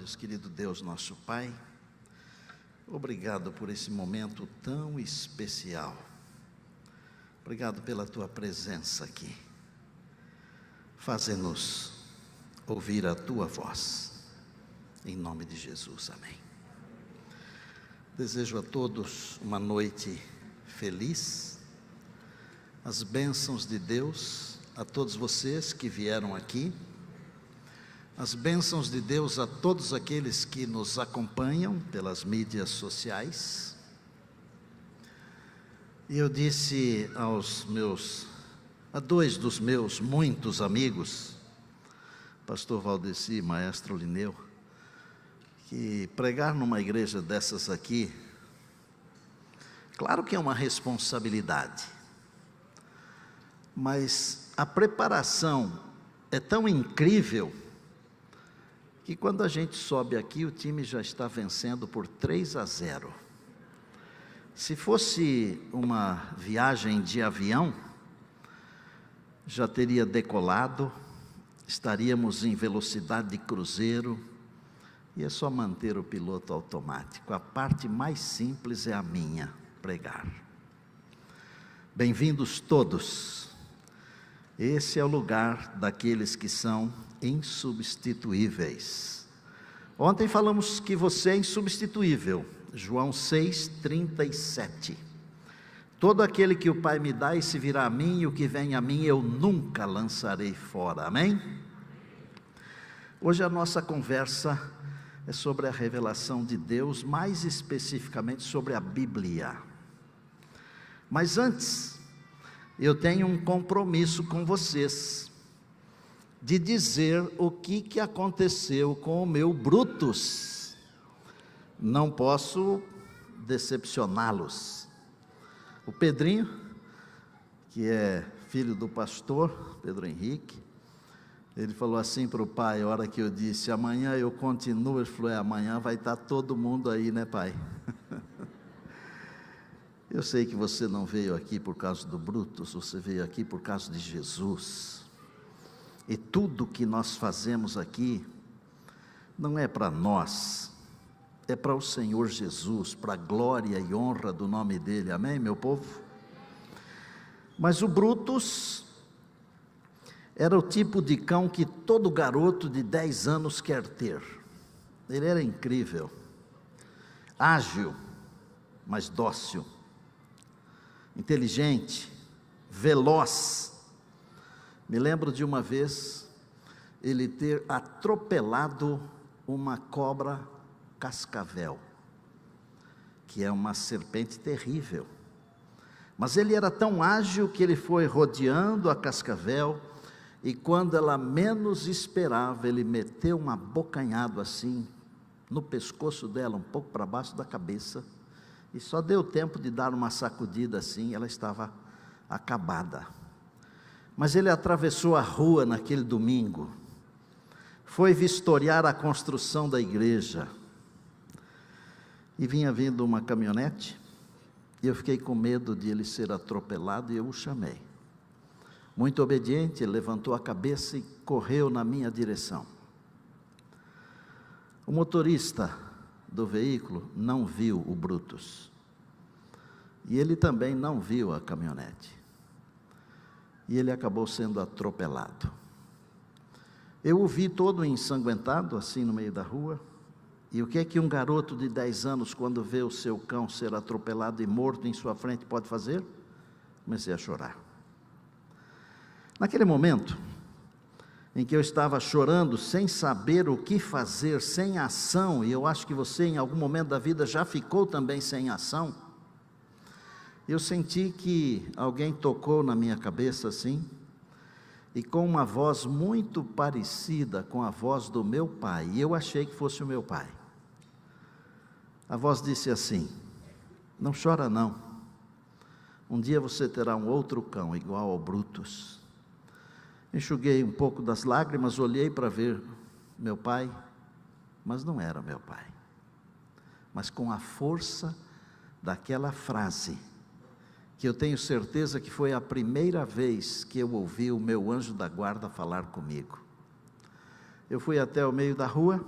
olhos, querido Deus, nosso Pai. Obrigado por esse momento tão especial. Obrigado pela Tua presença aqui. Faze-nos ouvir a Tua voz. Em nome de Jesus, amém. Desejo a todos uma noite feliz. As bênçãos de Deus a todos vocês que vieram aqui. As bênçãos de Deus a todos aqueles que nos acompanham pelas mídias sociais. E eu disse a dois dos meus muitos amigos, pastor Valdeci e maestro Lineu, que pregar numa igreja dessas aqui, claro que é uma responsabilidade, mas a preparação é tão incrível, que quando a gente sobe aqui, o time já está vencendo por 3-0. Se fosse uma viagem de avião, já teria decolado, estaríamos em velocidade de cruzeiro, e é só manter o piloto automático. A parte mais simples é a minha, pregar. Bem-vindos todos. Esse é o lugar daqueles que são insubstituíveis. Ontem falamos que você é insubstituível. João 6:37. Todo aquele que o Pai me dá, e se virá a mim, e o que vem a mim, eu nunca lançarei fora. Amém? Hoje a nossa conversa é sobre a revelação de Deus, mais especificamente sobre a Bíblia. Mas antes, eu tenho um compromisso com vocês, de dizer o que aconteceu com o meu Brutus. Não posso decepcioná-los. O Pedrinho, que é filho do pastor, Pedro Henrique, ele falou assim para o pai, a hora que eu disse, amanhã eu continuo, ele falou, amanhã vai estar todo mundo aí, né, pai? Eu sei que você não veio aqui por causa do Brutus, você veio aqui por causa de Jesus. E tudo que nós fazemos aqui, não é para nós, é para o Senhor Jesus, para a glória e honra do nome dEle, amém, meu povo? Mas o Brutus era o tipo de cão que todo garoto de 10 anos quer ter. Ele era incrível, ágil, mas dócil, inteligente, veloz. Me lembro de uma vez ele ter atropelado uma cobra cascavel, que é uma serpente terrível. Mas ele era tão ágil que ele foi rodeando a cascavel, e quando ela menos esperava, ele meteu um abocanhado assim, no pescoço dela, um pouco para baixo da cabeça, e só deu tempo de dar uma sacudida assim, ela estava acabada. Mas ele atravessou a rua naquele domingo, foi vistoriar a construção da igreja, e vinha vindo uma caminhonete, e eu fiquei com medo de ele ser atropelado, e eu o chamei. Muito obediente, ele levantou a cabeça e correu na minha direção. O motorista do veículo não viu o Brutus, e ele também não viu a caminhonete, e ele acabou sendo atropelado. Eu o vi todo ensanguentado, assim no meio da rua, e o que é que um garoto de 10 anos, quando vê o seu cão ser atropelado e morto em sua frente, pode fazer? Comecei a chorar. Naquele momento, em que eu estava chorando, sem saber o que fazer, sem ação, e eu acho que você em algum momento da vida já ficou também sem ação, eu senti que alguém tocou na minha cabeça assim, e com uma voz muito parecida com a voz do meu pai, e eu achei que fosse o meu pai. A voz disse assim, não chora não, um dia você terá um outro cão igual ao Brutus. Enxuguei um pouco das lágrimas, olhei para ver meu pai, mas não era meu pai. Mas com a força daquela frase, que eu tenho certeza que foi a primeira vez que eu ouvi o meu anjo da guarda falar comigo. Eu fui até o meio da rua,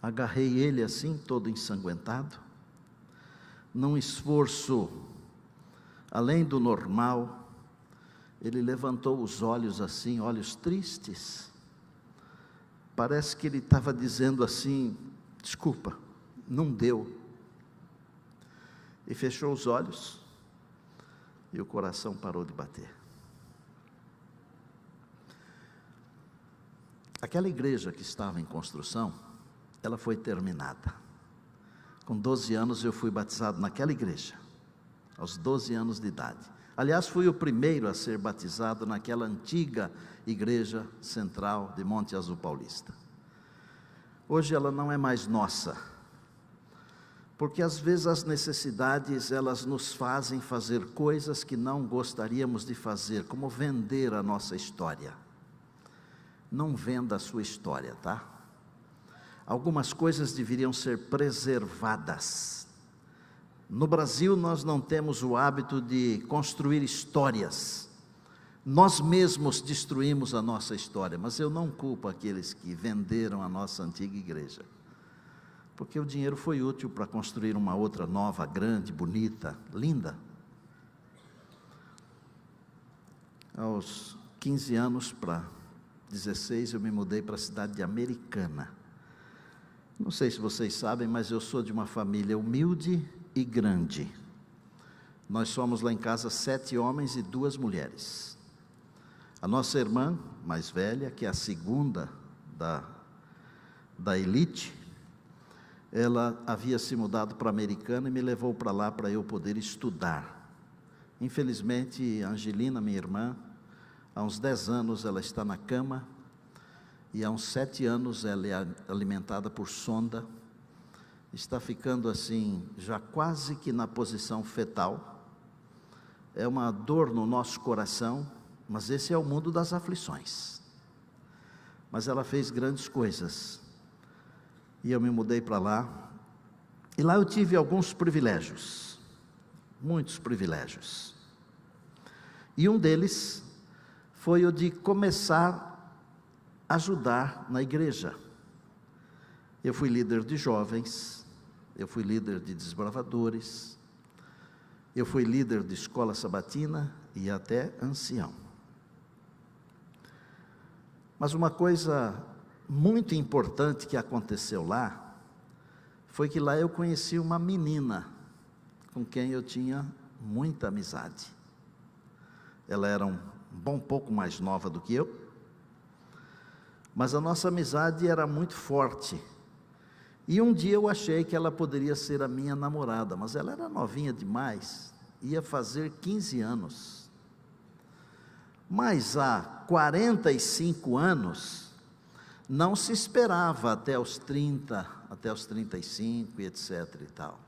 Agarrei ele assim, todo ensanguentado, num esforço além do normal. Ele levantou os olhos assim, olhos tristes. Parece que ele estava dizendo assim: desculpa, não deu. E fechou os olhos, e o coração parou de bater. Aquela igreja que estava em construção, ela foi terminada. Com 12 anos eu fui batizado naquela igreja, aos 12 anos de idade. Aliás, fui o primeiro a ser batizado naquela antiga igreja central de Monte Azul Paulista. Hoje ela não é mais nossa, porque às vezes as necessidades, elas nos fazem fazer coisas que não gostaríamos de fazer, como vender a nossa história. Não venda a sua história, tá? Algumas coisas deveriam ser preservadas. No Brasil nós não temos o hábito de construir histórias. Nós mesmos destruímos a nossa história, mas eu não culpo aqueles que venderam a nossa antiga igreja, porque o dinheiro foi útil para construir uma outra nova, grande, bonita, linda. Aos 15 anos para 16 eu me mudei para a cidade de Americana. Não sei se vocês sabem, mas eu sou de uma família humilde e grande. Nós somos lá em casa 7 homens e 2 mulheres. A nossa irmã mais velha, que é a segunda da elite, ela havia se mudado para Americana e me levou para lá para eu poder estudar. Infelizmente, a Angelina, minha irmã, há uns 10 anos ela está na cama, e há uns 7 anos ela é alimentada por sonda, está ficando assim, já quase que na posição fetal. É uma dor no nosso coração, mas esse é o mundo das aflições. Mas ela fez grandes coisas, e eu me mudei para lá, e lá eu tive alguns privilégios, muitos privilégios, e um deles foi o de começar a ajudar na igreja. Eu fui líder de jovens, eu fui líder de desbravadores, eu fui líder de escola sabatina e até ancião. Mas uma coisa muito importante que aconteceu lá, foi que lá eu conheci uma menina, com quem eu tinha muita amizade. Ela era um bom pouco mais nova do que eu, mas a nossa amizade era muito forte. E um dia eu achei que ela poderia ser a minha namorada, mas ela era novinha demais, ia fazer 15 anos. Mas há 45 anos, não se esperava até os 30, até os 35 e etc e tal.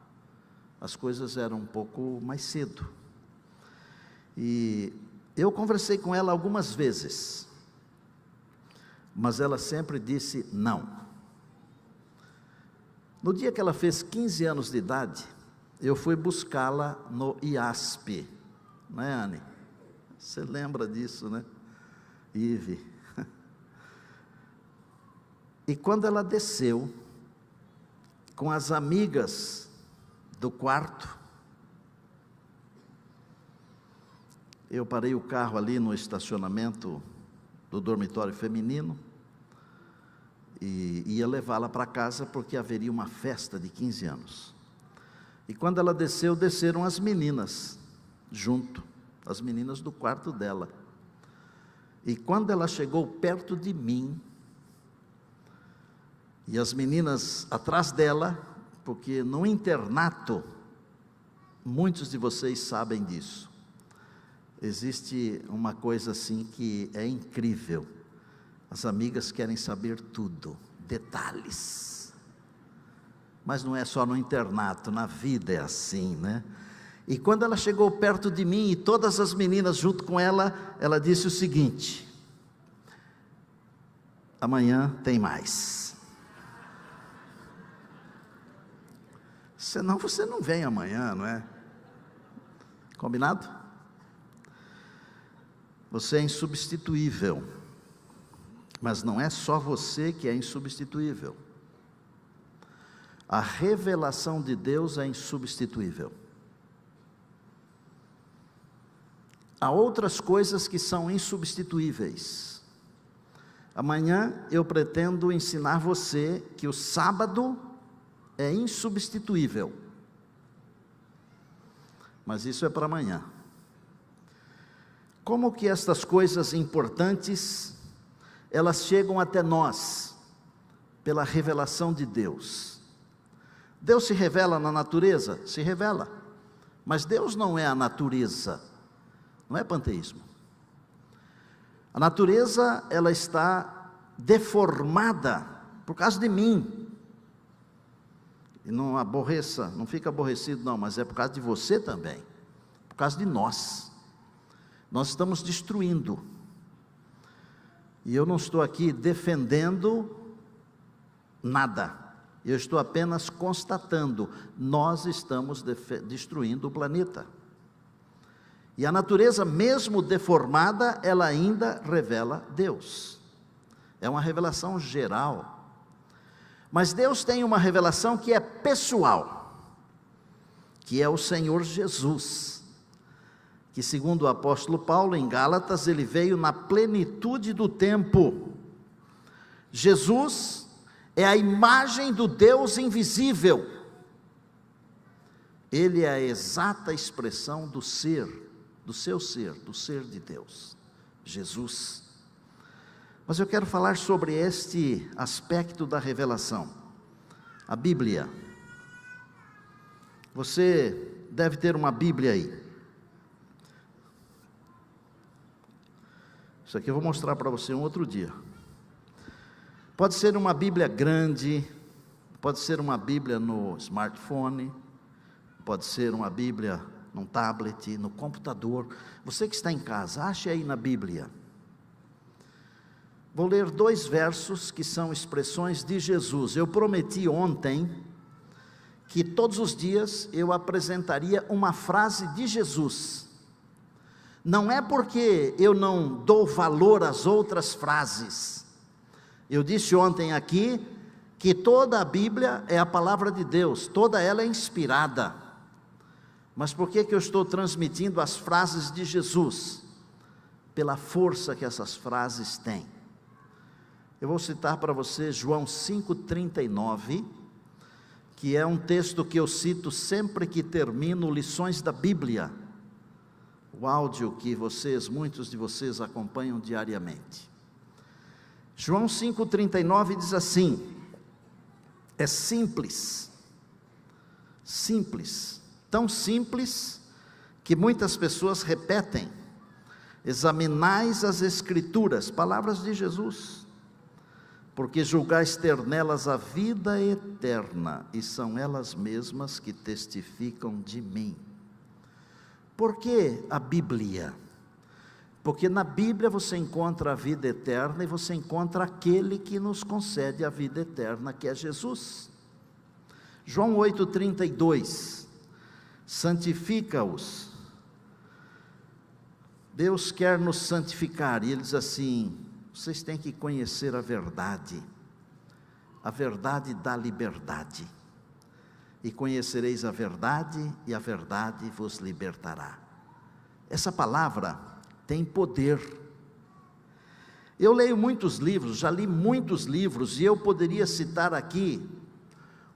As coisas eram um pouco mais cedo. E eu conversei com ela algumas vezes, mas ela sempre disse não. No dia que ela fez 15 anos de idade, eu fui buscá-la no IASP, não é, Anne? Você lembra disso, né? Ive. E quando ela desceu, com as amigas do quarto, eu parei o carro ali no estacionamento do dormitório feminino, e ia levá-la para casa, porque haveria uma festa de 15 anos. E quando ela desceu, desceram as meninas, junto, as meninas do quarto dela. E quando ela chegou perto de mim, e as meninas atrás dela, porque no internato, muitos de vocês sabem disso, existe uma coisa assim que é incrível. As amigas querem saber tudo, detalhes. Mas não é só no internato, na vida é assim, né? E quando ela chegou perto de mim, e todas as meninas junto com ela, ela disse o seguinte: amanhã tem mais. Senão você não vem amanhã, não é? Combinado? Você é insubstituível. Mas não é só você que é insubstituível. A revelação de Deus é insubstituível. Há outras coisas que são insubstituíveis. Amanhã eu pretendo ensinar você que o sábado é insubstituível. Mas isso é para amanhã. Como que estas coisas importantes, elas chegam até nós, pela revelação de Deus. Deus se revela na natureza? Se revela. Mas Deus não é a natureza. Não é panteísmo. A natureza, ela está deformada por causa de mim. E não aborreça, não fica aborrecido não, mas é por causa de você também. Por causa de nós. Nós estamos destruindo. E eu não estou aqui defendendo nada. Eu estou apenas constatando, nós estamos destruindo o planeta. E a natureza, mesmo deformada, ela ainda revela Deus. É uma revelação geral. Mas Deus tem uma revelação que é pessoal, que é o Senhor Jesus, que segundo o apóstolo Paulo em Gálatas, ele veio na plenitude do tempo. Jesus é a imagem do Deus invisível. Ele é a exata expressão do ser, do seu ser, do ser de Deus, Jesus. Mas eu quero falar sobre este aspecto da revelação, a Bíblia. Você deve ter uma Bíblia aí. Isso aqui eu vou mostrar para você um outro dia. Pode ser uma Bíblia grande, pode ser uma Bíblia no smartphone, pode ser uma Bíblia num tablet, no computador. Você que está em casa, ache aí na Bíblia. Vou ler 2 versos que são expressões de Jesus. Eu prometi ontem que todos os dias eu apresentaria uma frase de Jesus. Não é porque eu não dou valor às outras frases. Eu disse ontem aqui que toda a Bíblia é a palavra de Deus, toda ela é inspirada. Mas por que eu estou transmitindo as frases de Jesus? Pela força que essas frases têm. Eu vou citar para você João 5,39, que é um texto que eu cito sempre que termino lições da Bíblia. O áudio que muitos de vocês acompanham diariamente. João 5,39 diz assim, é simples, tão simples, que muitas pessoas repetem, examinais as Escrituras, palavras de Jesus, porque julgais ter nelas a vida eterna, e são elas mesmas que testificam de mim. Por que a Bíblia? Porque na Bíblia você encontra a vida eterna, e você encontra aquele que nos concede a vida eterna, que é Jesus. João 8,32, santifica-os. Deus quer nos santificar, e Ele diz assim, vocês têm que conhecer a verdade dá liberdade, e conhecereis a verdade, e a verdade vos libertará. Essa palavra tem poder. Eu leio muitos livros, já li muitos livros, e eu poderia citar aqui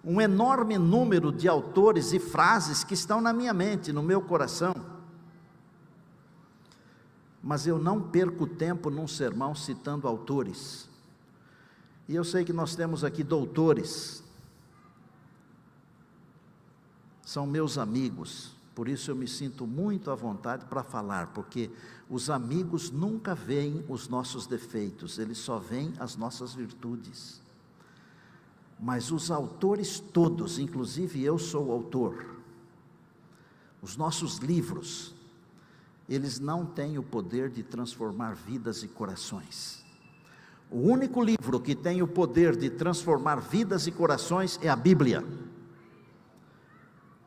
um enorme número de autores e frases que estão na minha mente, no meu coração, mas eu não perco tempo num sermão citando autores, e eu sei que nós temos aqui doutores, são meus amigos, por isso eu me sinto muito à vontade para falar, porque os amigos nunca veem os nossos defeitos, eles só veem as nossas virtudes. Mas os autores todos, inclusive eu sou autor, os nossos livros, eles não têm o poder de transformar vidas e corações. O único livro que tem o poder de transformar vidas e corações é a Bíblia.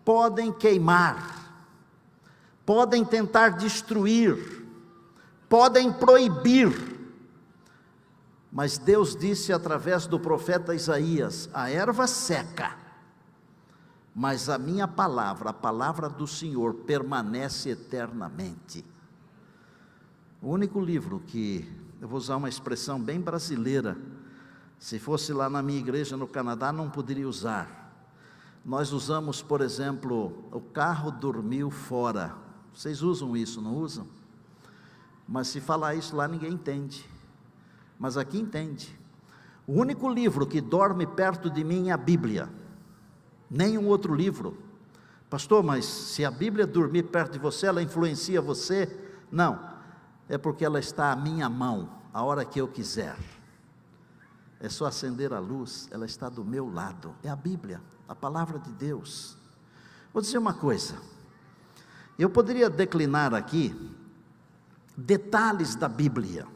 Podem queimar, podem tentar destruir, podem proibir, mas Deus disse através do profeta Isaías, a erva seca, mas a minha palavra, a palavra do Senhor, permanece eternamente. O único livro que, eu vou usar uma expressão bem brasileira, se fosse lá na minha igreja no Canadá, não poderia usar. Nós usamos, por exemplo, o carro dormiu fora. Vocês usam isso, não usam? Mas se falar isso lá, ninguém entende. Mas aqui entende. O único livro que dorme perto de mim é a Bíblia. Nenhum outro livro. Pastor, mas se a Bíblia dormir perto de você, ela influencia você? Não, é porque ela está à minha mão, a hora que eu quiser. É só acender a luz, ela está do meu lado. É a Bíblia, a palavra de Deus. Vou dizer uma coisa, eu poderia declinar aqui detalhes da Bíblia.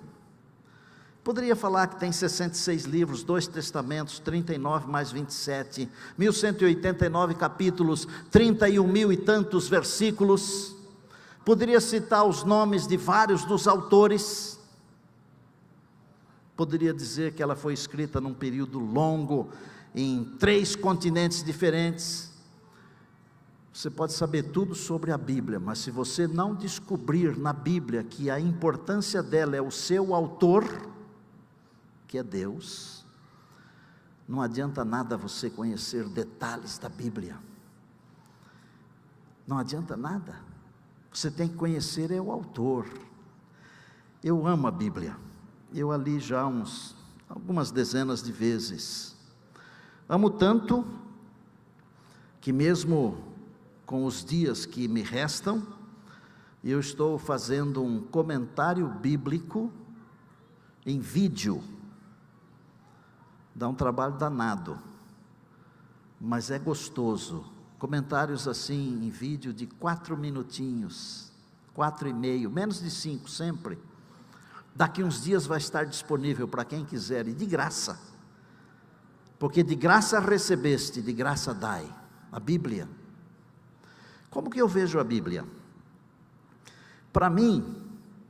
Poderia falar que tem 66 livros, 2 testamentos, 39 mais 27, 1189 capítulos, 31 mil e tantos versículos. Poderia citar os nomes de vários dos autores. Poderia dizer que ela foi escrita num período longo, em 3 continentes diferentes. Você pode saber tudo sobre a Bíblia, mas se você não descobrir na Bíblia que a importância dela é o seu autor, que é Deus, não adianta nada você conhecer detalhes da Bíblia. Não adianta nada. Você tem que conhecer é o autor. Eu amo a Bíblia. Eu a li já algumas dezenas de vezes. Amo tanto que mesmo com os dias que me restam, eu estou fazendo um comentário bíblico em vídeo. Dá um trabalho danado, mas é gostoso. Comentários assim em vídeo de 4 minutinhos, 4,5, menos de 5 sempre. Daqui uns dias vai estar disponível para quem quiser, e de graça, porque de graça recebeste, de graça dai. A Bíblia. Como que eu vejo a Bíblia? Para mim,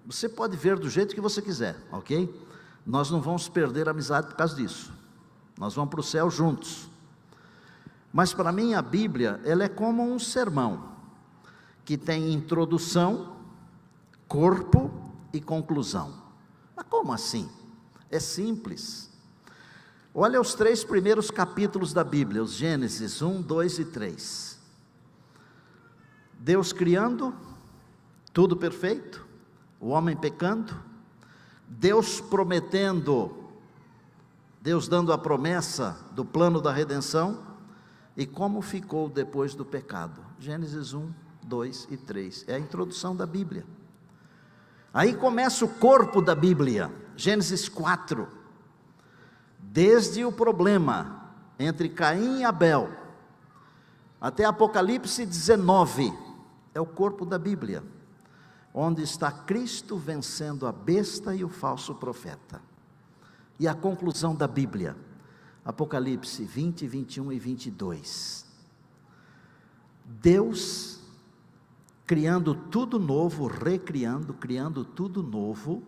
você pode ver do jeito que você quiser, ok? Nós não vamos perder a amizade por causa disso. Nós vamos para o céu juntos. Mas para mim a Bíblia, ela é como um sermão, que tem introdução, corpo e conclusão. Mas como assim? É simples. Olha os 3 primeiros capítulos da Bíblia, os Gênesis 1, 2 e 3. Deus criando, tudo perfeito, o homem pecando, Deus prometendo, Deus dando a promessa do plano da redenção, e como ficou depois do pecado. Gênesis 1, 2 e 3, é a introdução da Bíblia. Aí começa o corpo da Bíblia, Gênesis 4, desde o problema entre Caim e Abel, até Apocalipse 19, é o corpo da Bíblia, onde está Cristo vencendo a besta e o falso profeta. E a conclusão da Bíblia, Apocalipse 20, 21 e 22. Deus criando tudo novo, recriando, criando tudo novo,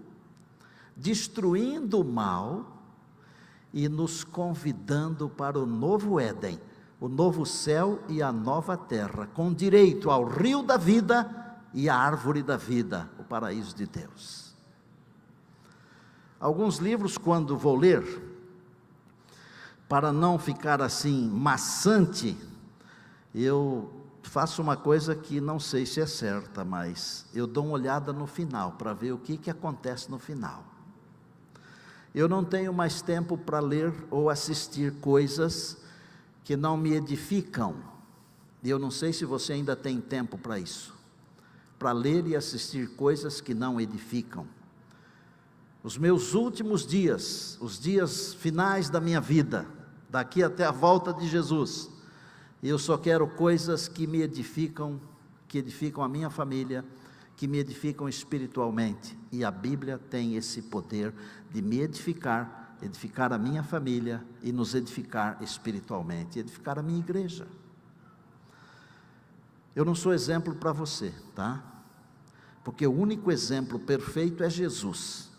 destruindo o mal e nos convidando para o novo Éden, o novo céu e a nova terra, com direito ao rio da vida e à árvore da vida, o paraíso de Deus. Alguns livros, quando vou ler, para não ficar assim maçante, eu faço uma coisa que não sei se é certa, mas eu dou uma olhada no final, para ver o que acontece no final. Eu não tenho mais tempo para ler ou assistir coisas que não me edificam, e eu não sei se você ainda tem tempo para isso, para ler e assistir coisas que não edificam. Os meus últimos dias, os dias finais da minha vida, daqui até a volta de Jesus, eu só quero coisas que me edificam, que edificam a minha família, que me edificam espiritualmente, e a Bíblia tem esse poder de me edificar, edificar a minha família e nos edificar espiritualmente, edificar a minha igreja. Eu não sou exemplo para você, tá? Porque o único exemplo perfeito é Jesus.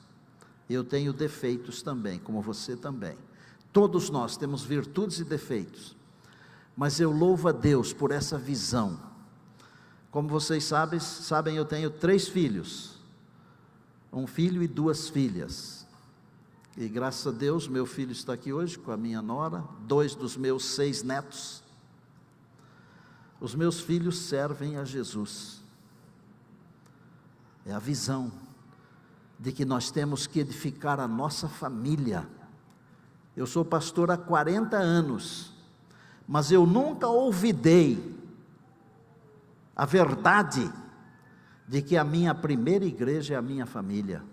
Eu tenho defeitos também, como você também. Todos nós temos virtudes e defeitos, mas eu louvo a Deus por essa visão. Como vocês sabem, eu tenho 3 filhos, um filho e 2 filhas, e graças a Deus, meu filho está aqui hoje com a minha nora, 2 dos meus 6 netos. Os meus filhos servem a Jesus. É a visão de que nós temos que edificar a nossa família. Eu sou pastor há 40 anos, mas eu nunca olvidei a verdade de que a minha primeira igreja é a minha família.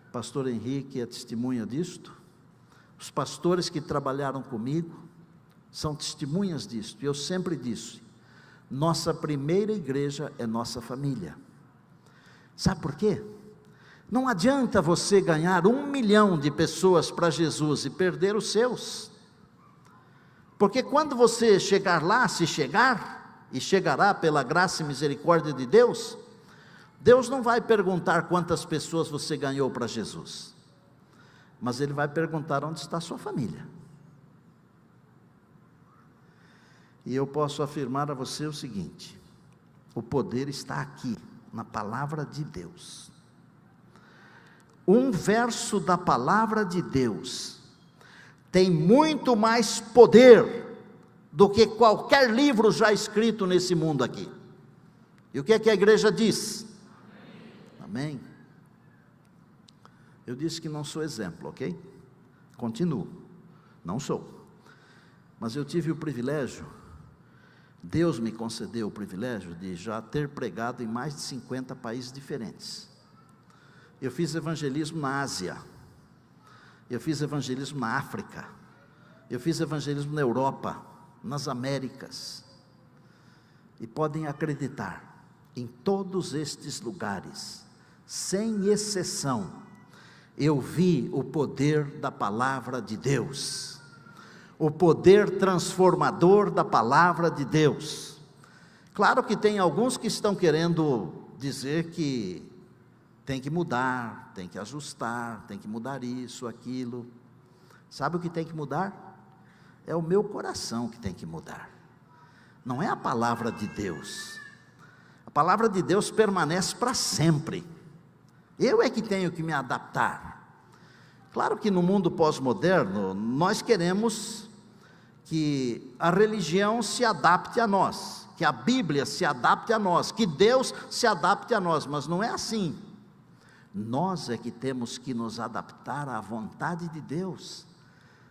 O pastor Henrique é testemunha disto, os pastores que trabalharam comigo são testemunhas disto. Eu sempre disse, nossa primeira igreja é nossa família. Sabe por quê? Não adianta você ganhar 1 milhão de pessoas para Jesus e perder os seus, porque quando você chegar lá, se chegar, e chegará pela graça e misericórdia de Deus, Deus não vai perguntar quantas pessoas você ganhou para Jesus, mas Ele vai perguntar onde está a sua família. E eu posso afirmar a você o seguinte: o poder está aqui, na palavra de Deus. Um verso da palavra de Deus tem muito mais poder do que qualquer livro já escrito nesse mundo aqui. E o que é que a igreja diz? Amém. Eu disse que não sou exemplo, ok? Continuo, não sou. Mas eu tive o privilégio, Deus me concedeu o privilégio de já ter pregado em mais de 50 países diferentes. Eu fiz evangelismo na Ásia, eu fiz evangelismo na África, eu fiz evangelismo na Europa, nas Américas, e podem acreditar, em todos estes lugares, sem exceção, eu vi o poder da palavra de Deus, o poder transformador da palavra de Deus. Claro que tem alguns que estão querendo dizer que tem que mudar, tem que ajustar, tem que mudar isso, aquilo. Sabe o que tem que mudar? É o meu coração que tem que mudar, não é a palavra de Deus. A palavra de Deus permanece para sempre, eu é que tenho que me adaptar. Claro que no mundo pós-moderno, nós queremos que a religião se adapte a nós, que a Bíblia se adapte a nós, que Deus se adapte a nós, mas não é assim. Nós é que temos que nos adaptar à vontade de Deus.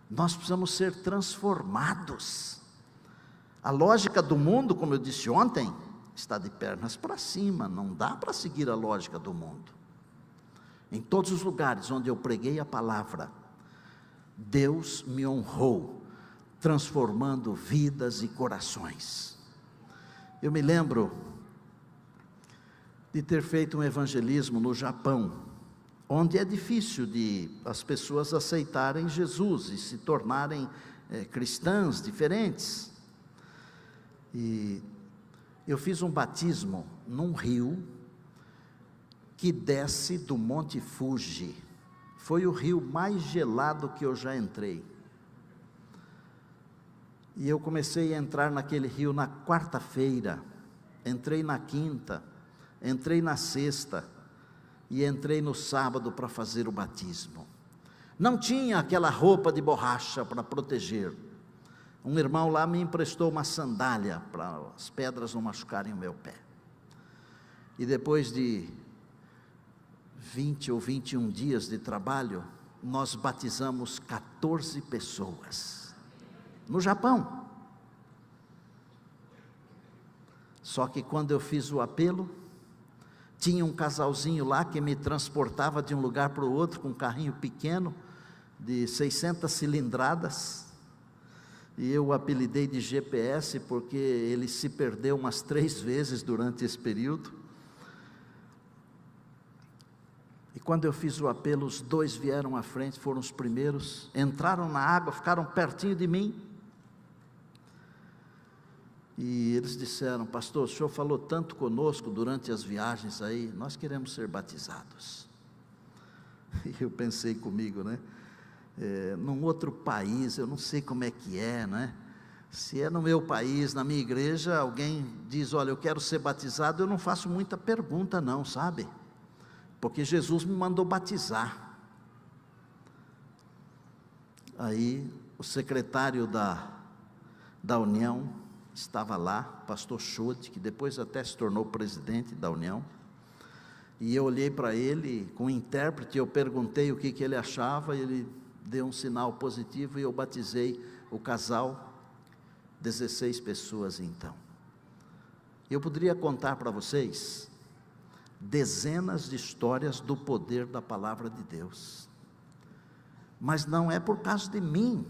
Nós precisamos ser transformados. A lógica do mundo, como eu disse ontem, está de pernas para cima, não dá para seguir a lógica do mundo. Em todos os lugares onde eu preguei a palavra, Deus me honrou, transformando vidas e corações. Eu me lembro de ter feito um evangelismo no Japão, onde é difícil de as pessoas aceitarem Jesus e se tornarem cristãs diferentes. E eu fiz um batismo num rio que desce do Monte Fuji. Foi o rio mais gelado que eu já entrei. E eu comecei a entrar naquele rio na quarta-feira, entrei na quinta, entrei na sexta, e entrei no sábado para fazer o batismo. Não tinha aquela roupa de borracha para proteger. Um irmão lá me emprestou uma sandália para as pedras não machucarem o meu pé. E depois de 20 ou 21 dias de trabalho, nós batizamos 14 pessoas, no Japão. Só que quando eu fiz o apelo, tinha um casalzinho lá que me transportava de um lugar para o outro com um carrinho pequeno, de 600 cilindradas, e eu o apelidei de GPS, porque ele se perdeu umas 3 vezes durante esse período. E quando eu fiz o apelo, os 2 vieram à frente, foram os primeiros, entraram na água, ficaram pertinho de mim, e eles disseram: pastor, o senhor falou tanto conosco durante as viagens aí, nós queremos ser batizados. E eu pensei comigo, né? Num outro país, eu não sei como é que é, né? Se é no meu país, na minha igreja, alguém diz, olha, eu quero ser batizado, eu não faço muita pergunta não, sabe? Porque Jesus me mandou batizar. Aí, o secretário da União estava lá, pastor Schode, que depois até se tornou presidente da União, e eu olhei para ele, com o intérprete, eu perguntei o que ele achava, ele deu um sinal positivo, e eu batizei o casal, 16 pessoas então. Eu poderia contar para vocês dezenas de histórias do poder da palavra de Deus, mas não é por causa de mim,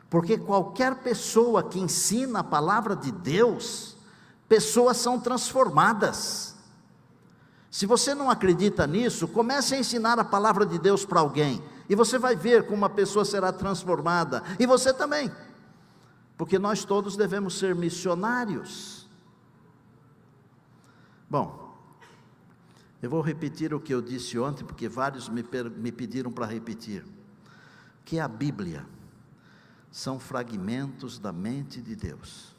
porque qualquer pessoa que ensina a palavra de Deus, pessoas são transformadas. Se você não acredita nisso, comece a ensinar a palavra de Deus para alguém, e você vai ver como uma pessoa será transformada, e você também, porque nós todos devemos ser missionários. Bom, eu vou repetir o que eu disse ontem, porque vários me pediram para repetir, que a Bíblia são fragmentos da mente de Deus,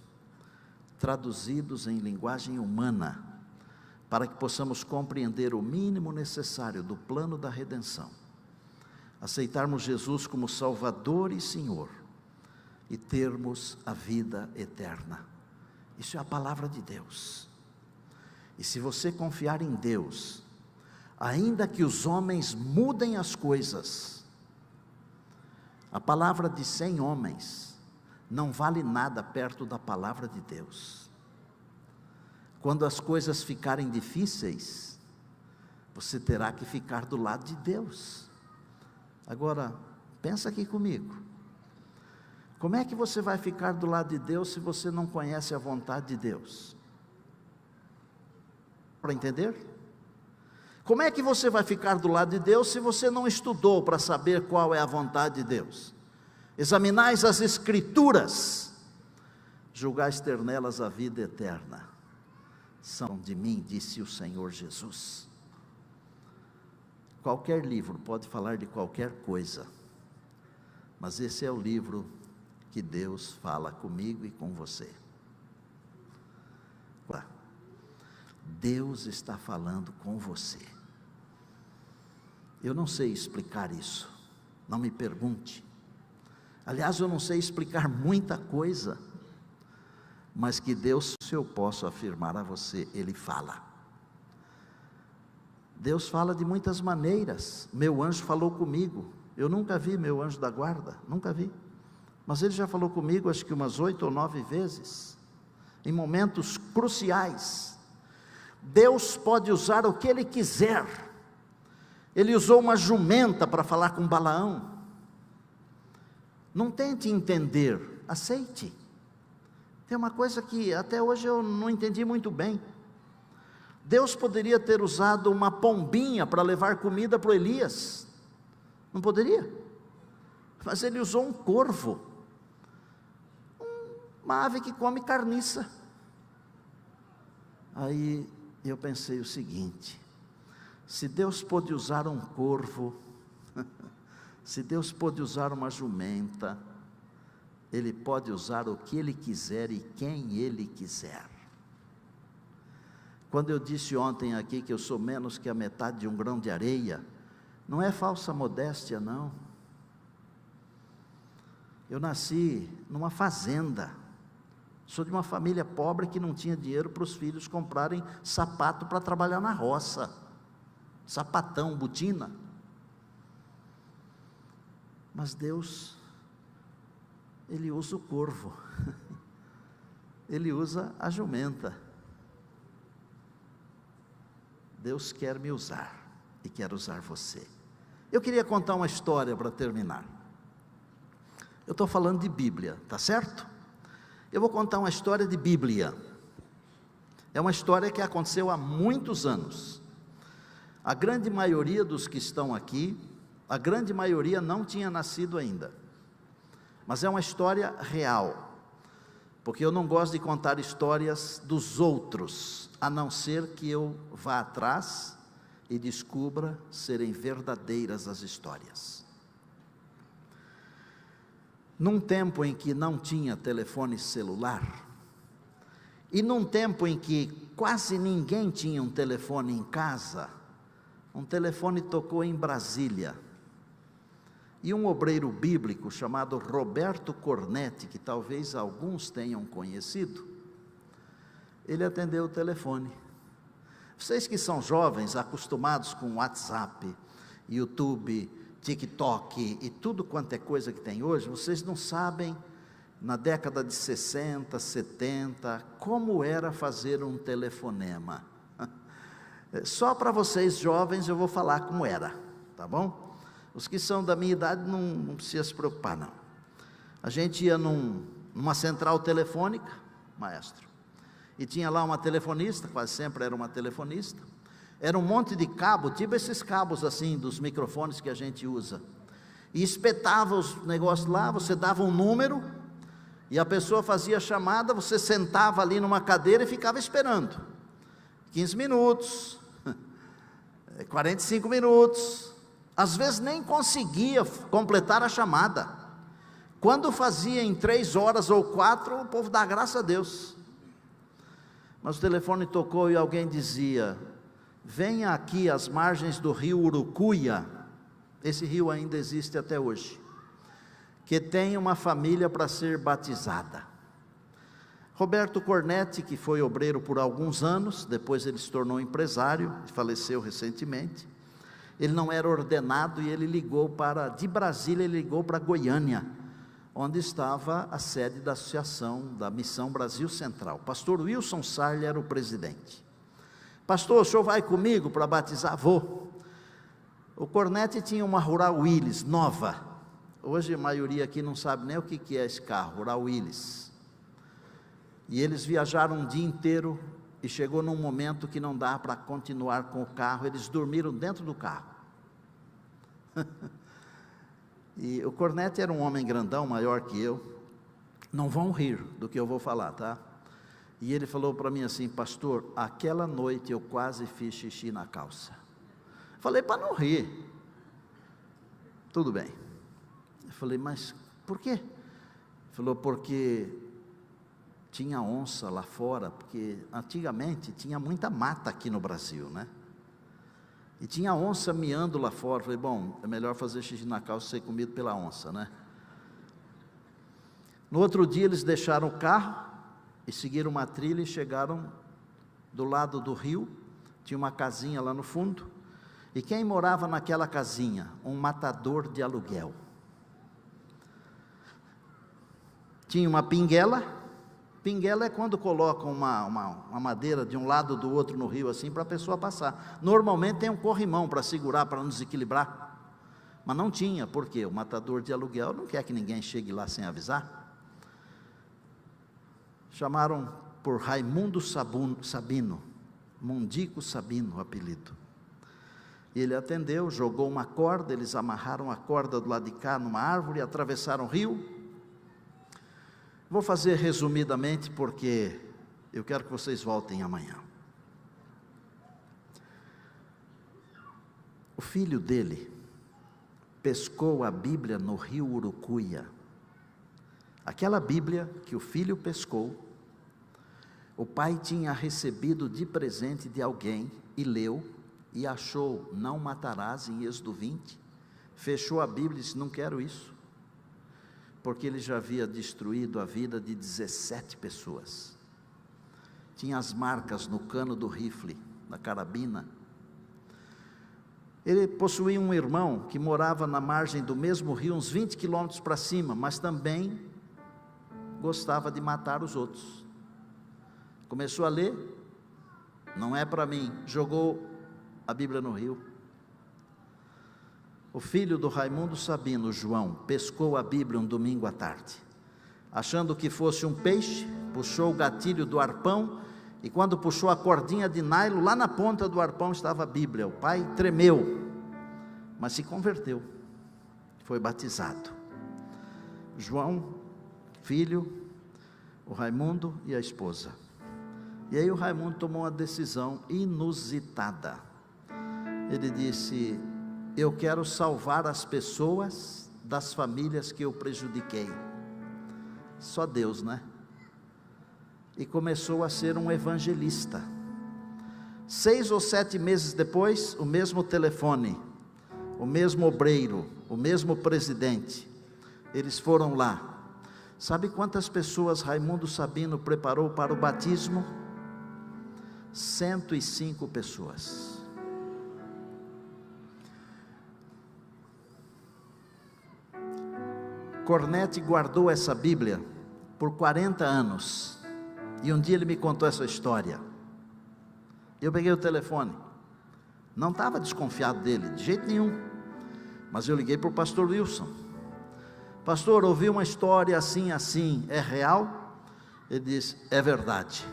traduzidos em linguagem humana, para que possamos compreender o mínimo necessário do plano da redenção, aceitarmos Jesus como Salvador e Senhor, e termos a vida eterna. Isso é a palavra de Deus. E se você confiar em Deus, ainda que os homens mudem as coisas, a palavra de 100 homens não vale nada perto da palavra de Deus. Quando as coisas ficarem difíceis, você terá que ficar do lado de Deus. Agora, pensa aqui comigo. Como é que você vai ficar do lado de Deus se você não conhece a vontade de Deus? Para entender? Como é que você vai ficar do lado de Deus se você não estudou para saber qual é a vontade de Deus? Examinais as Escrituras, julgais ter nelas a vida eterna. São de mim, disse o Senhor Jesus. Qualquer livro pode falar de qualquer coisa, mas esse é o livro que Deus fala comigo e com você. Deus está falando com você. Eu não sei explicar isso, não me pergunte. Aliás, eu não sei explicar muita coisa, mas que Deus, se eu posso afirmar a você, Ele fala. Deus fala de muitas maneiras. Meu anjo falou comigo. Eu nunca vi meu anjo da guarda, nunca vi. Mas ele já falou comigo, acho que umas 8 ou 9 vezes, em momentos cruciais. Deus pode usar o que Ele quiser. Ele usou uma jumenta para falar com Balaão. Não tente entender, aceite. Tem uma coisa que até hoje eu não entendi muito bem. Deus poderia ter usado uma pombinha para levar comida para o Elias, não poderia? Mas Ele usou um corvo, uma ave que come carniça. Aí eu pensei o seguinte: se Deus pôde usar um corvo, se Deus pôde usar uma jumenta, Ele pode usar o que Ele quiser e quem Ele quiser. Quando eu disse ontem aqui que eu sou menos que a metade de um grão de areia, não é falsa modéstia não. Eu nasci numa fazenda, sou de uma família pobre que não tinha dinheiro para os filhos comprarem sapato para trabalhar na roça, sapatão, botina. Mas Deus, Ele usa o corvo, Ele usa a jumenta. Deus quer me usar e quer usar você. Eu queria contar uma história para terminar. Eu estou falando de Bíblia, tá certo? Eu vou contar uma história de Bíblia. É uma história que aconteceu há muitos anos. A grande maioria dos que estão aqui, a grande maioria não tinha nascido ainda. Mas é uma história real. Porque eu não gosto de contar histórias dos outros, a não ser que eu vá atrás e descubra serem verdadeiras as histórias. Num tempo em que não tinha telefone celular, e num tempo em que quase ninguém tinha um telefone em casa, um telefone tocou em Brasília, e um obreiro bíblico chamado Roberto Cornetti, que talvez alguns tenham conhecido, ele atendeu o telefone. Vocês que são jovens, acostumados com WhatsApp, YouTube, TikTok e tudo quanto é coisa que tem hoje, vocês não sabem, na década de 60, 70, como era fazer um telefonema. Só para vocês jovens eu vou falar como era, tá bom? Os que são da minha idade não precisa se preocupar não. A gente ia numa central telefônica, maestro, e tinha lá uma telefonista, quase sempre era uma telefonista. Era um monte de cabo, tipo esses cabos assim, dos microfones que a gente usa, e espetava os negócios lá, você dava um número, e a pessoa fazia a chamada, você sentava ali numa cadeira e ficava esperando, 15 minutos, 45 minutos, às vezes nem conseguia completar a chamada. Quando fazia em 3 horas ou 4, o povo dá graças a Deus. Mas o telefone tocou e alguém dizia: venha aqui às margens do rio Urucuia, esse rio ainda existe até hoje, que tem uma família para ser batizada. Roberto Cornetti, que foi obreiro por alguns anos, depois ele se tornou empresário, faleceu recentemente, ele não era ordenado e ele ligou de Brasília ele ligou para Goiânia, onde estava a sede da associação da Missão Brasil Central. Pastor Wilson Sarli era o presidente. Pastor, o senhor vai comigo para batizar? Vou. O Cornetti tinha uma Rural Willys nova. Hoje a maioria aqui não sabe nem o que é esse carro, Rural Willys. E eles viajaram um dia inteiro e chegou num momento que não dá para continuar com o carro, eles dormiram dentro do carro. E o Cornetti era um homem grandão, maior que eu. Não vão rir do que eu vou falar, tá? E ele falou para mim assim: pastor, aquela noite eu quase fiz xixi na calça. Falei para não rir. Tudo bem. Eu falei, mas por quê? Ele falou, porque tinha onça lá fora, porque antigamente tinha muita mata aqui no Brasil, né? E tinha onça miando lá fora. Eu falei, bom, é melhor fazer xixi na calça e ser comido pela onça, né? No outro dia eles deixaram o carro e seguiram uma trilha e chegaram do lado do rio, tinha uma casinha lá no fundo, e quem morava naquela casinha? Um matador de aluguel. Tinha uma pinguela. Pinguela é quando colocam uma madeira de um lado do outro no rio assim, para a pessoa passar. Normalmente tem um corrimão para segurar, para não desequilibrar, mas não tinha, porque o matador de aluguel não quer que ninguém chegue lá sem avisar. Chamaram por Raimundo Sabino, Mundico Sabino, o apelido. Ele atendeu, jogou uma corda, eles amarraram a corda do lado de cá numa árvore, atravessaram o rio. Vou fazer resumidamente, porque eu quero que vocês voltem amanhã. O filho dele pescou a Bíblia no rio Urucuia. Aquela Bíblia que o filho pescou, o pai tinha recebido de presente de alguém e leu e achou: não matarás, em Êxodo 20, fechou a Bíblia e disse: não quero isso, porque ele já havia destruído a vida de 17 pessoas, tinha as marcas no cano do rifle, na carabina. Ele possuía um irmão que morava na margem do mesmo rio, uns 20 quilômetros para cima, mas também gostava de matar os outros. Começou a ler, não é para mim, jogou a Bíblia no rio. O filho do Raimundo Sabino, João, pescou a Bíblia um domingo à tarde, achando que fosse um peixe, puxou o gatilho do arpão, e quando puxou a cordinha de nylon, lá na ponta do arpão estava a Bíblia. O pai tremeu, mas se converteu, foi batizado. João, filho, o Raimundo e a esposa. E aí o Raimundo tomou uma decisão inusitada. Ele disse: eu quero salvar as pessoas das famílias que eu prejudiquei. Só Deus, né? E começou a ser um evangelista. 6 ou 7 meses depois, o mesmo telefone, o mesmo obreiro, o mesmo presidente, eles foram lá. Sabe quantas pessoas Raimundo Sabino preparou para o batismo? 105 pessoas. Cornete guardou essa Bíblia por 40 anos, e um dia ele me contou essa história. Eu peguei o telefone, não estava desconfiado dele, de jeito nenhum, mas eu liguei para o pastor Wilson. Pastor, ouvi uma história assim, assim, é real? Ele disse, é verdade.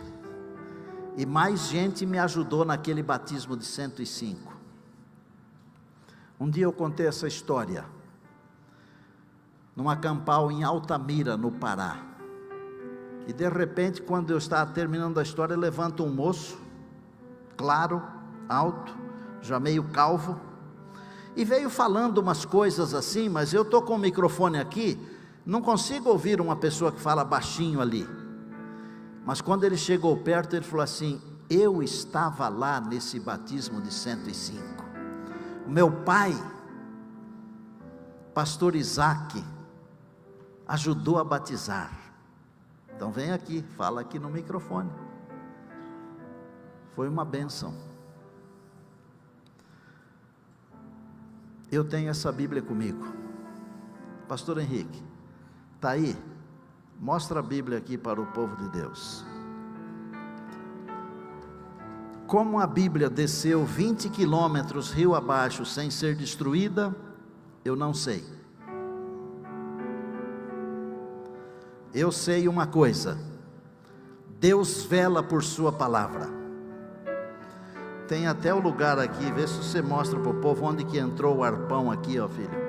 E mais gente me ajudou naquele batismo de 105. Um dia eu contei essa história, num acampau em Altamira, no Pará. E de repente, quando eu estava terminando a história, levanta um moço, claro, alto, já meio calvo, e veio falando umas coisas assim, mas eu estou com o microfone aqui, não consigo ouvir uma pessoa que fala baixinho ali. Mas quando ele chegou perto, ele falou assim, eu estava lá nesse batismo de 105. O meu pai, pastor Isaac, ajudou a batizar. Então vem aqui, fala aqui no microfone. Foi uma bênção. Eu tenho essa Bíblia comigo. Pastor Henrique, está aí? Mostra a Bíblia aqui para o povo de Deus. Como a Bíblia desceu 20 quilômetros rio abaixo sem ser destruída, eu não sei. Eu sei uma coisa: Deus vela por sua palavra. Tem até o lugar aqui, vê se você mostra para o povo onde que entrou o arpão aqui, ó filho.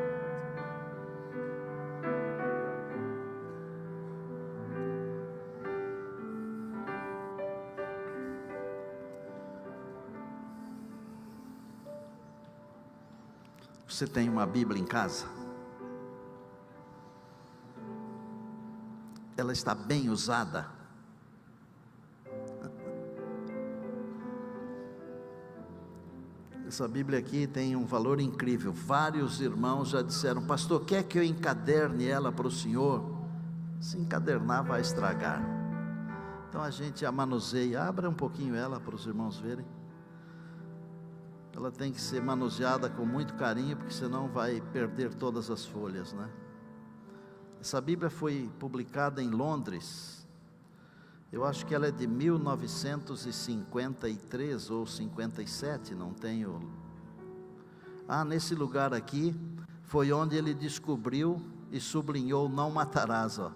Você tem uma Bíblia em casa? Ela está bem usada? Essa Bíblia aqui tem um valor incrível. Vários irmãos já disseram, pastor, quer que eu encaderne ela para o senhor? Se encadernar vai estragar. Então a gente a manuseia, abra um pouquinho ela para os irmãos verem. Ela tem que ser manuseada com muito carinho, porque senão vai perder todas as folhas, né? Essa Bíblia foi publicada em Londres. Eu acho que ela é de 1953 ou 57, não tenho. Nesse lugar aqui, foi onde ele descobriu e sublinhou, não matarás, ó.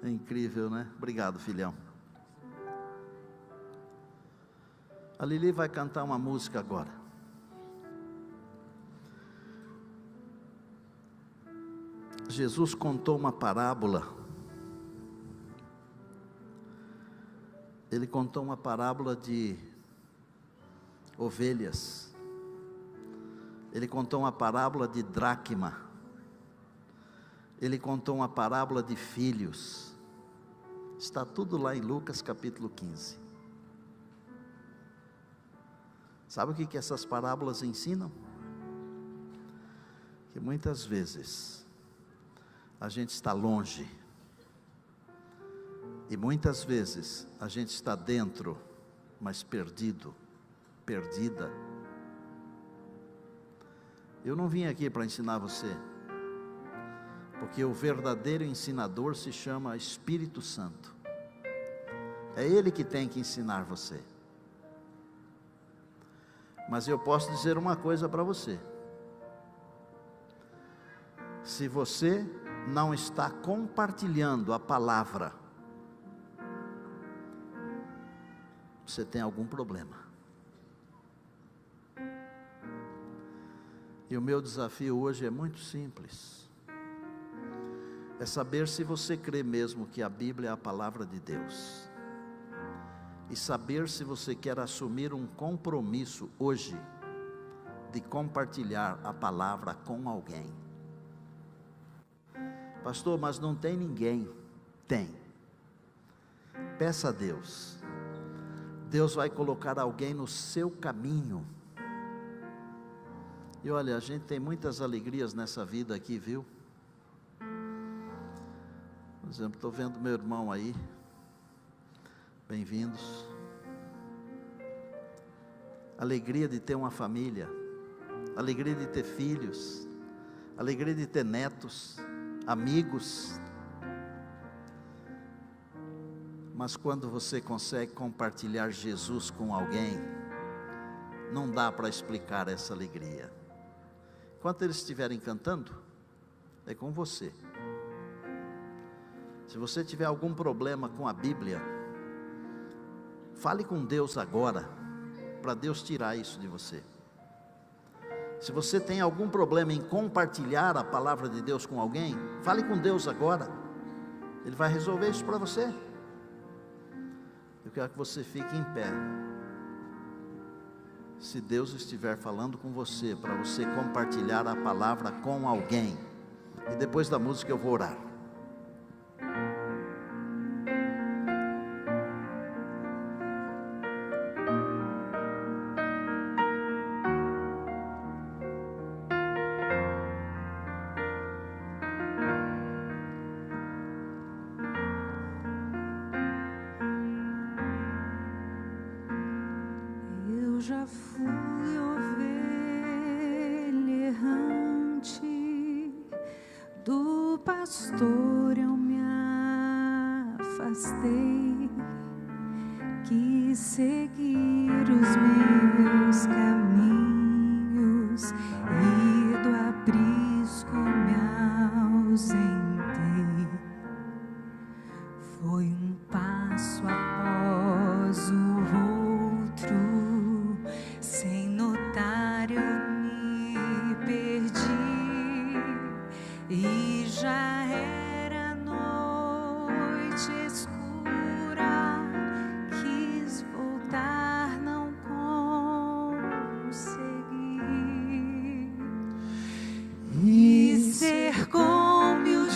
É incrível, né? Obrigado, filhão. A Lili vai cantar uma música agora. Jesus contou uma parábola. Ele contou uma parábola de ovelhas. Ele contou uma parábola de dracma. Ele contou uma parábola de filhos. Está tudo lá em Lucas capítulo 15. Sabe o que essas parábolas ensinam? Que muitas vezes a gente está longe, e muitas vezes a gente está dentro, mas perdido, perdida. Eu não vim aqui para ensinar você, porque o verdadeiro ensinador se chama Espírito Santo. É Ele que tem que ensinar você. Mas eu posso dizer uma coisa para você: se você não está compartilhando a palavra, você tem algum problema. E o meu desafio hoje é muito simples. É saber se você crê mesmo que a Bíblia é a palavra de Deus. E saber se você quer assumir um compromisso hoje de compartilhar a palavra com alguém. Pastor, mas não tem ninguém. Tem. Peça a Deus. Deus vai colocar alguém no seu caminho. E olha, a gente tem muitas alegrias nessa vida aqui, viu? Por exemplo, estou vendo meu irmão aí. Bem-vindos. Alegria de ter uma família, alegria de ter filhos, alegria de ter netos, amigos. Mas quando você consegue compartilhar Jesus com alguém, não dá para explicar essa alegria. Enquanto eles estiverem cantando, é com você. Se você tiver algum problema com a Bíblia, fale com Deus agora, para Deus tirar isso de você. Se você tem algum problema em compartilhar a palavra de Deus com alguém, fale com Deus agora, Ele vai resolver isso para você. Eu quero que você fique em pé. Se Deus estiver falando com você, para você compartilhar a palavra com alguém, e depois da música eu vou orar. Já fui ovelha errante, do pastor eu me afastei, quis seguir os meus caminhos e do aprisco me ausentei. Foi um passo após o outro, sem notar eu me perdi, e já era noite escura, quis voltar, não consegui, e cercou-me o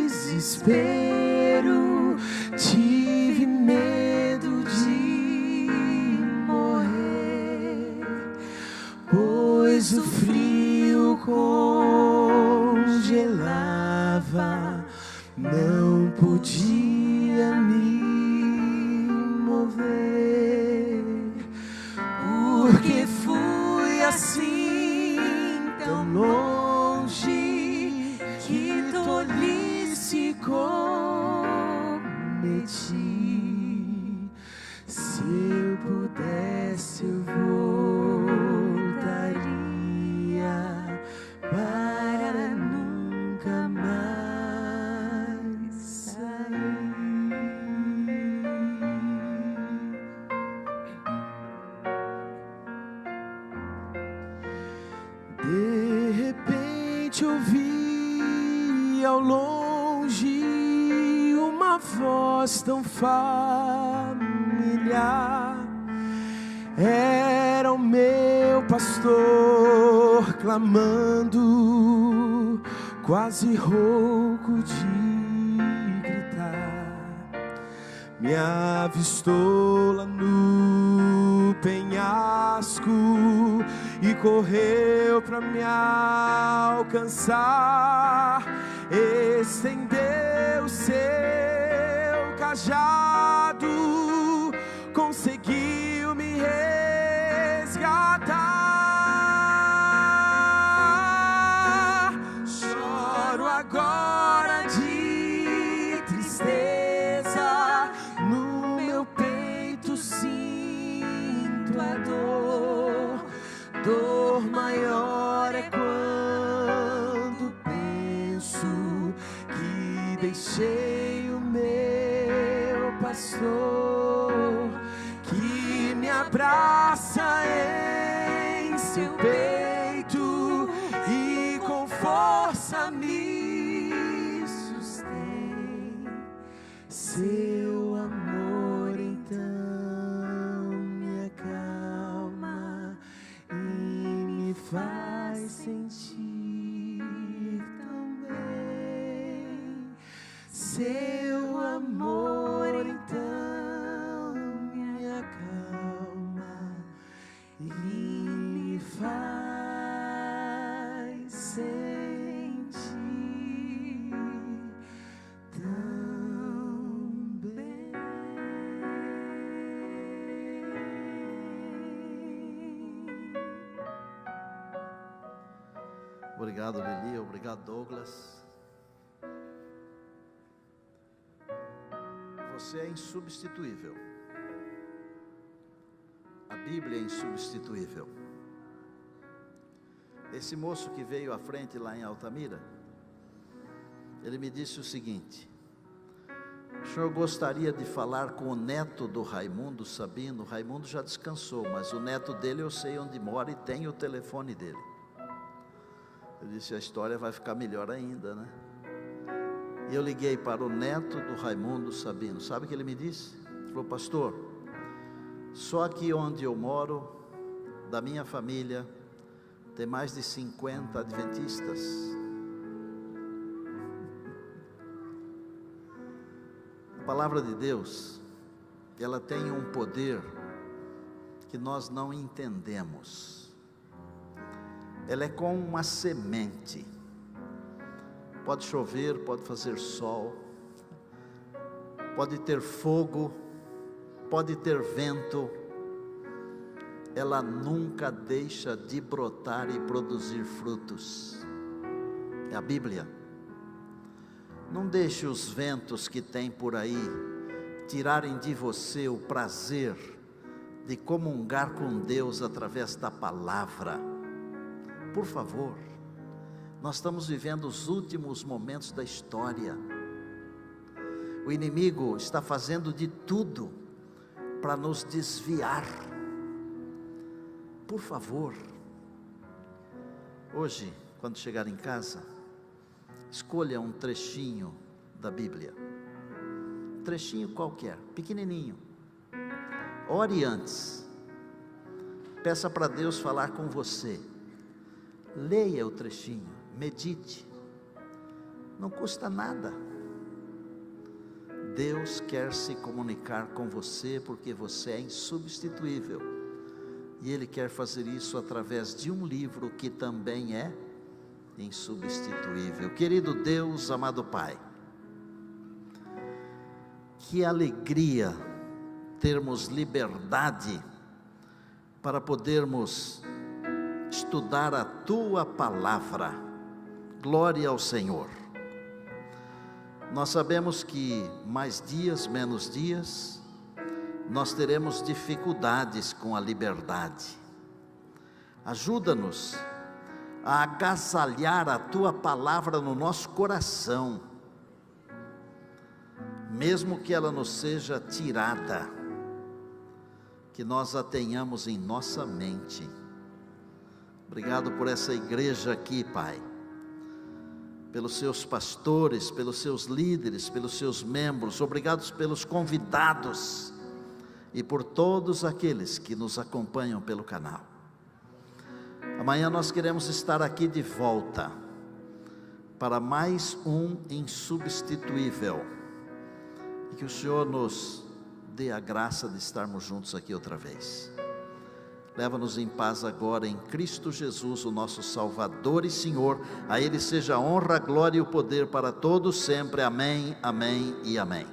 desespero, tive medo de morrer, pois o frio congelava, não podia me mover, porque fui assim tão longe, que tolice cometi. Se eu pudesse eu voltaria para nunca mais sair. De repente ouvi ao longe uma voz tão familiar. Era o meu pastor clamando, quase rouco de gritar. Me avistou lá no penhasco e correu para me alcançar. Estendeu seu cajado, conseguiu me resgatar. Choro agora de tristeza, no meu peito sinto a dor. Dor maior é quando penso que deixei o meu pastor, que me abraça em seu peito e com força me sustém. Seu amor então me acalma e me faz sentir tão bem. Seu amor então me acalma e me faz sentir tão bem. Obrigado, Lili. Obrigado, Douglas. Você é insubstituível. A Bíblia é insubstituível. Esse moço que veio à frente lá em Altamira, ele me disse o seguinte: o senhor gostaria de falar com o neto do Raimundo Sabino? O Raimundo já descansou, mas o neto dele eu sei onde mora e tem o telefone dele. Eu disse: a história vai ficar melhor ainda, né? E eu liguei para o neto do Raimundo Sabino. Sabe o que ele me disse? Ele falou: pastor, só aqui onde eu moro, da minha família, tem mais de 50 adventistas. A palavra de Deus, ela tem um poder que nós não entendemos. Ela é como uma semente. Pode chover, pode fazer sol, pode ter fogo, pode ter vento, ela nunca deixa de brotar e produzir frutos. É a Bíblia. Não deixe os ventos que tem por aí tirarem de você o prazer de comungar com Deus através da palavra. Por favor. Nós estamos vivendo os últimos momentos da história. O inimigo está fazendo de tudo para nos desviar. Por favor, hoje, quando chegar em casa, escolha um trechinho da Bíblia. Um trechinho qualquer, pequenininho. Ore antes. Peça para Deus falar com você. Leia o trechinho. Medite, não custa nada. Deus quer se comunicar com você porque você é insubstituível, e Ele quer fazer isso através de um livro que também é insubstituível. Querido Deus, amado Pai, que alegria termos liberdade para podermos estudar a Tua palavra. Glória ao Senhor. Nós sabemos que mais dias, menos dias, nós teremos dificuldades com a liberdade. Ajuda-nos a agasalhar a Tua palavra no nosso coração, mesmo que ela nos seja tirada, que nós a tenhamos em nossa mente. Obrigado por essa igreja aqui, Pai, pelos seus pastores, pelos seus líderes, pelos seus membros. Obrigados pelos convidados e por todos aqueles que nos acompanham pelo canal. Amanhã nós queremos estar aqui de volta para mais um insubstituível, e que o Senhor nos dê a graça de estarmos juntos aqui outra vez. Leva-nos em paz agora em Cristo Jesus, o nosso Salvador e Senhor. A Ele seja a honra, a glória e o poder para todos sempre. Amém, amém e amém.